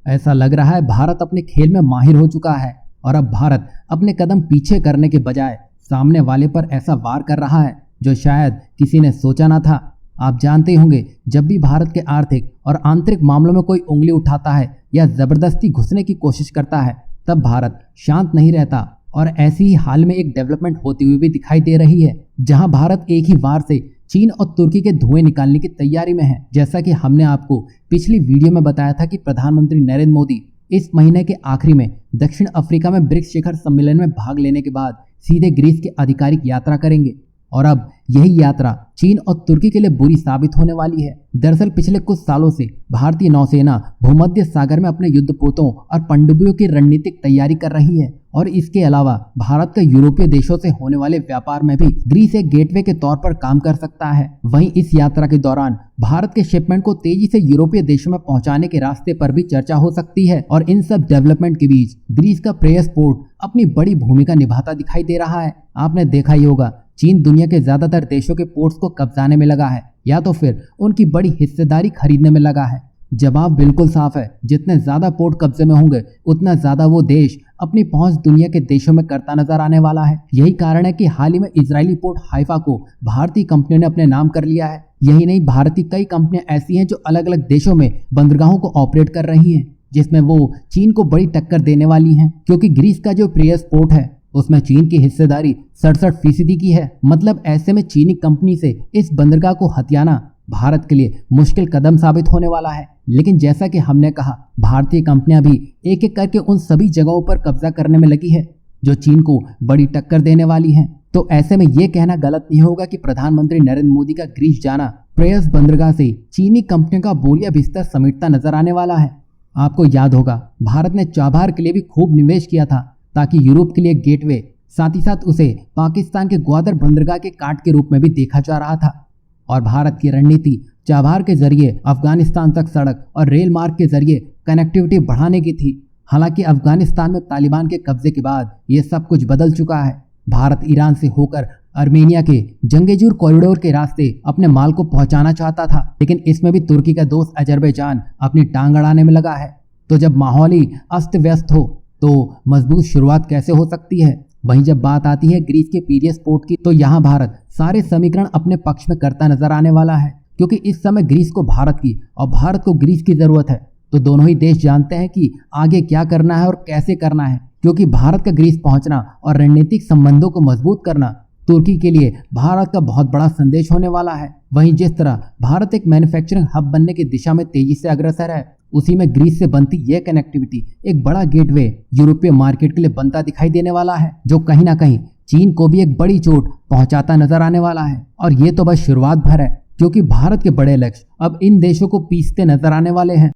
ऐसा लग रहा है भारत अपने खेल में माहिर हो चुका है और अब भारत अपने कदम पीछे करने के बजाय सामने वाले पर ऐसा वार कर रहा है जो शायद किसी ने सोचा ना था। आप जानते होंगे, जब भी भारत के आर्थिक और आंतरिक मामलों में कोई उंगली उठाता है या जबरदस्ती घुसने की कोशिश करता है, तब भारत शांत नहीं रहता। और ऐसी ही हाल में एक डेवलपमेंट होती हुई भी दिखाई दे रही है, जहां भारत एक ही वार से चीन और तुर्की के धुएं निकालने की तैयारी में है। जैसा कि हमने आपको पिछली वीडियो में बताया था कि प्रधानमंत्री नरेंद्र मोदी इस महीने के आखिरी में दक्षिण अफ्रीका में ब्रिक्स शिखर सम्मेलन में भाग लेने के बाद सीधे ग्रीस की आधिकारिक यात्रा करेंगे और अब यही यात्रा चीन और तुर्की के लिए बुरी साबित होने वाली है। दरअसल पिछले कुछ सालों से भारतीय नौसेना भूमध्य सागर में अपने युद्धपोतों और पनडुब्बियों की रणनीतिक तैयारी कर रही है और इसके अलावा भारत का यूरोपीय देशों से होने वाले व्यापार में भी ग्रीस एक गेटवे के तौर पर काम कर सकता है। वहीं इस यात्रा के दौरान भारत के शिपमेंट को तेजी से यूरोपीय देशों में पहुंचाने के रास्ते पर भी चर्चा हो सकती है। और इन सब डेवलपमेंट के बीच ग्रीस का प्रेयस पोर्ट अपनी बड़ी भूमिका निभाता दिखाई दे रहा है। आपने देखा ही होगा, चीन दुनिया के ज्यादातर देशों के पोर्ट्स को कब्जाने में लगा है या तो फिर उनकी बड़ी हिस्सेदारी खरीदने में लगा है। जवाब बिल्कुल साफ है, जितने ज्यादा पोर्ट कब्जे में होंगे उतना ज्यादा वो देश अपनी पहुंच दुनिया के देशों में करता नजर आने वाला है। यही कारण है कि हाल ही में इजरायली पोर्ट हाइफा को भारतीय कंपनियों ने अपने नाम कर लिया है। यही नहीं, भारत की कई कंपनियां ऐसी हैं जो अलग अलग देशों में बंदरगाहों को ऑपरेट कर रही हैं, जिसमें वो चीन को बड़ी टक्कर देने वाली हैं। क्योंकि ग्रीस का जो प्रेयस पोर्ट है उसमें चीन की हिस्सेदारी 67% की है। मतलब ऐसे में चीनी कंपनी से इस बंदरगाह को हथियाना भारत के लिए मुश्किल कदम साबित होने वाला है। लेकिन जैसा कि हमने कहा, भारतीय कंपनियां भी एक एक करके उन सभी जगहों पर कब्जा करने में लगी है जो चीन को बड़ी टक्कर देने वाली हैं। तो ऐसे में यह कहना गलत नहीं होगा कि प्रधानमंत्री नरेंद्र मोदी का ग्रीस जाना प्रेयस बंदरगाह से चीनी कंपनियों का बोलिया बिस्तर समेटता नजर आने वाला है। आपको याद होगा, भारत ने चाबहार के लिए भी खूब निवेश किया था ताकि यूरोप के लिए गेटवे, साथ ही साथ उसे पाकिस्तान के ग्वादर बंदरगाह के काट के रूप में भी देखा जा रहा था। और भारत की रणनीति चाबहार के जरिए अफगानिस्तान तक सड़क और रेल मार्ग के जरिए कनेक्टिविटी बढ़ाने की थी। हालांकि अफगानिस्तान में तालिबान के कब्जे के बाद ये सब कुछ बदल चुका है। भारत ईरान से होकर आर्मेनिया के जंगेजूर कॉरिडोर के रास्ते अपने माल को पहुंचाना चाहता था, लेकिन इसमें भी तुर्की का दोस्त अजरबैजान अपनी टांग अड़ाने में लगा है। तो जब माहौल ही अस्त व्यस्त हो तो मजबूत शुरुआत कैसे हो सकती है। वहीं जब बात आती है ग्रीस के पीरियस पोर्ट की, तो यहाँ भारत सारे समीकरण अपने पक्ष में करता नजर आने वाला है। क्योंकि इस समय ग्रीस को भारत की और भारत को ग्रीस की जरूरत है। तो दोनों ही देश जानते हैं कि आगे क्या करना है और कैसे करना है। क्योंकि भारत का ग्रीस पहुंचना और रणनीतिक संबंधों को मजबूत करना तुर्की के लिए भारत का बहुत बड़ा संदेश होने वाला है। वहीं जिस तरह भारत एक मैन्युफैक्चरिंग हब बनने की दिशा में तेजी से अग्रसर है, उसी में ग्रीस से बनती यह कनेक्टिविटी एक बड़ा गेटवे यूरोपीय मार्केट के लिए बनता दिखाई देने वाला है, जो कहीं ना कहीं चीन को भी एक बड़ी चोट पहुंचाता नजर आने वाला है। और ये तो बस शुरुआत भर है, क्योंकि भारत के बड़े लक्ष्य अब इन देशों को पीसते नजर आने वाले हैं।